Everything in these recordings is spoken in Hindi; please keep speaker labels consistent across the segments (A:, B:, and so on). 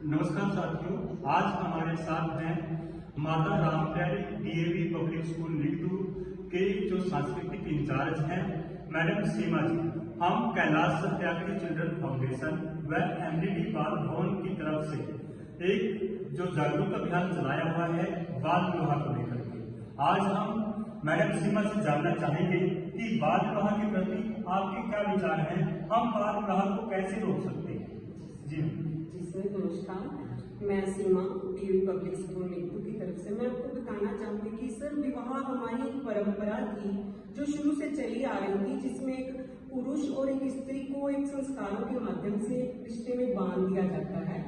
A: नमस्कार साथियों, आज हमारे साथ हैं माता Rampyari DAV public school Neetu के जो सांस्कृतिक इंचार्ज हैं मैडम सीमा जी। हम कैलाश सत्याग्रही चिल्ड्रन फाउंडेशन व एमडीडी बाल भवन की तरफ से एक जो जागरूक अभियान चलाया हुआ है बाल विवाह को लेकर के, आज हम मैडम सीमा से जानना चाहेंगे कि बाल विवाह के प्रति आपके क्या विचार हैं, हम बाल विवाह को कैसे रोक सकते हैं। जी
B: सर नमस्कार, मैं सीमा डीएवी पब्लिक स्कूल नीटू की तरफ से मैं आपको बताना चाहूंगी कि सर विवाह हमारी एक परंपरा थी जो शुरू से चली आ रही थी, जिसमें एक पुरुष और एक स्त्री को एक संस्कारों के माध्यम से रिश्ते में बांध दिया जाता है,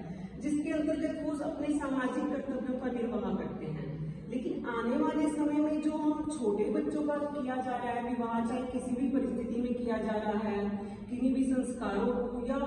B: जिसके अंतर्गत वो अपने सामाजिक कर्तव्यों का निर्वाह करते हैं। लेकिन आने वाले समय में जो हम छोटे बच्चों का किया जा रहा है विवाह, चाहे किसी भी परिस्थिति में किया जा रहा है, किन्हीं भी संस्कारों को, या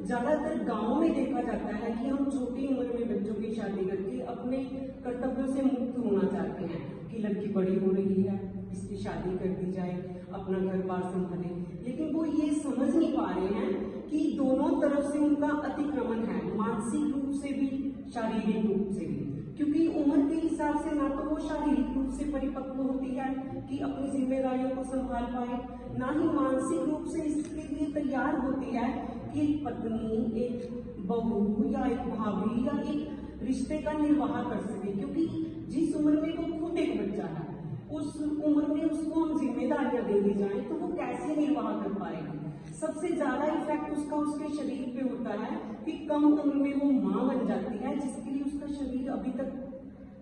B: ज्यादातर गांवों में देखा जाता है कि हम छोटी उम्र में बच्चों की शादी करके अपने कर्तव्यों से मुक्त होना चाहते हैं कि लड़की बड़ी हो रही है, इसकी शादी कर दी जाए, अपना घर बार संभाले। लेकिन वो ये समझ नहीं पा रहे हैं कि दोनों तरफ से उनका अतिक्रमण है, मानसिक रूप से भी शारीरिक रूप से भी, क्योंकि उम्र के हिसाब से ना तो वो शारीरिक रूप से परिपक्व होती है कि अपनी जिम्मेदारियों को संभाल पाए, ना ही मानसिक रूप से इसके लिए तैयार होती है कि एक पत्नी, एक बहू या एक भाभी या एक रिश्ते का निर्वाह कर सके। क्योंकि जिस उम्र में वो खुद एक बच्चा है, उस उम्र में उसको हम जिम्मेदारियां दे दी जाए तो वो कैसे निर्वाह कर पाएगी। सबसे ज्यादा इफेक्ट उसका उसके शरीर पे होता है कि कम उम्र में वो माँ बन जाती है, जिसके लिए उसका शरीर अभी तक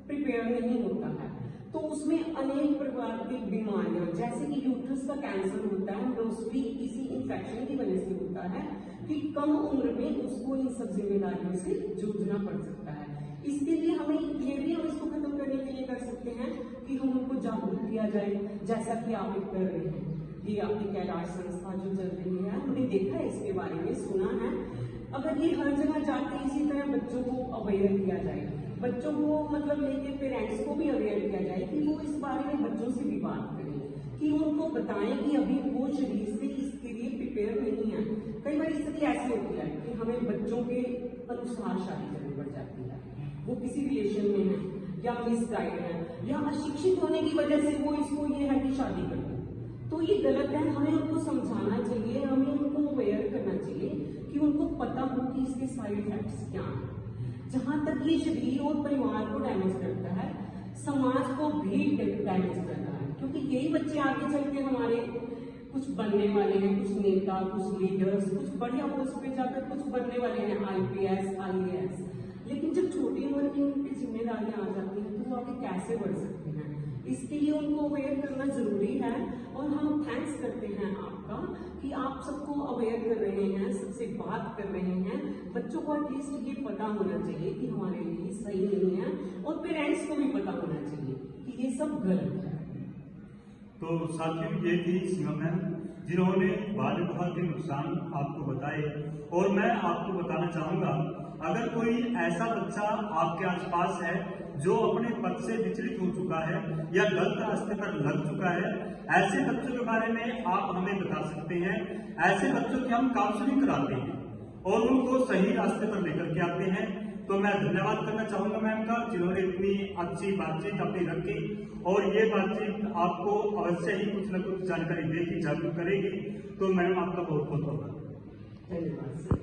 B: प्रिपेयर नहीं होता है। तो उसमें अनेक प्रकार की बीमारियां, जैसे कि यूट्रस का कैंसर होता है, मोस्टली इसी इन्फेक्शन की वजह से होता है कि कम उम्र में उसको इन सब जिम्मेदारियों से जूझना पड़ सकता है। इसके लिए हमें ये भी हम इसको खत्म करने के लिए कर सकते हैं कि हम उनको जागरूक किया जाए, जैसा कि आप कर रहे हैं। ये आपकी कैलाश संस्था जो चल रही है, हमने देखा है, इसके बारे में सुना है। अगर ये हर जगह जाके इसी तरह बच्चों को अवेयर किया जाए, बच्चों को मतलब लेके पेरेंट्स को भी अवेयर किया जाए कि वो इस बारे में बच्चों से भी बात करें, कि उनको बताएं कि अभी वो शरीर से इसके लिए प्रिपेयर नहीं है। कई बार स्थिति ऐसी होती है कि हमें बच्चों के अनुसार शादी करनी पड़ जाती है, वो किसी रिलेशन में है या मिसगाइड है या अशिक्षित होने की वजह से वो इसको ये है कि शादी कर दो, तो ये गलत है। हमें उनको समझाना चाहिए, हमें उनको अवेयर करना चाहिए कि उनको पता हो कि इसके साइड इफेक्ट्स क्या हैं। जहां तक ये शरीर और परिवार को डैमेज करता है, समाज को भी डैमेज करता है, क्योंकि यही बच्चे आगे चल के हमारे कुछ बनने वाले हैं, कुछ नेता, कुछ लीडर्स, कुछ बढ़िया पोस्ट पे जाकर कुछ बनने वाले हैं, IPS, IAS। लेकिन जब छोटी उम्र में उनकी जिम्मेदारियां आ जाती हैं तो वो आगे कैसे बढ़ सकते हैं। इसके लिए उनको अवेयर करना जरूरी है, और हम थैंक्स करते हैं आपका कि आप सबको अवेयर कर रहे हैं, सबसे बात कर रहे हैं। बच्चों को एटलीस्ट ये पता होना चाहिए कि हमारे लिए सही नहीं है, और पेरेंट्स को भी पता होना चाहिए कि ये सब गलत है।
A: तो साथियों, ये थी सीमा मैम जिन्होंने बाल विवाह के नुकसान आपको बताए। और मैं आपको बताना चाहूंगा, अगर कोई ऐसा बच्चा आपके आसपास है जो अपने पद से विचलित हो चुका है या गलत रास्ते पर लग चुका है, ऐसे बच्चों के बारे में आप हमें बता सकते हैं। ऐसे बच्चों की हम काउंसलिंग कराते हैं और उनको सही रास्ते पर लेकर के आते हैं। तो मैं धन्यवाद करना चाहूंगा मैम का, जिन्होंने इतनी अच्छी बातचीत अपनी रखी, और ये बातचीत आपको अवश्य ही कुछ न कुछ जानकारी देगी, जागरूक करेगी। तो मैडम आपका बहुत बहुत धन्यवाद।
B: धन्यवाद।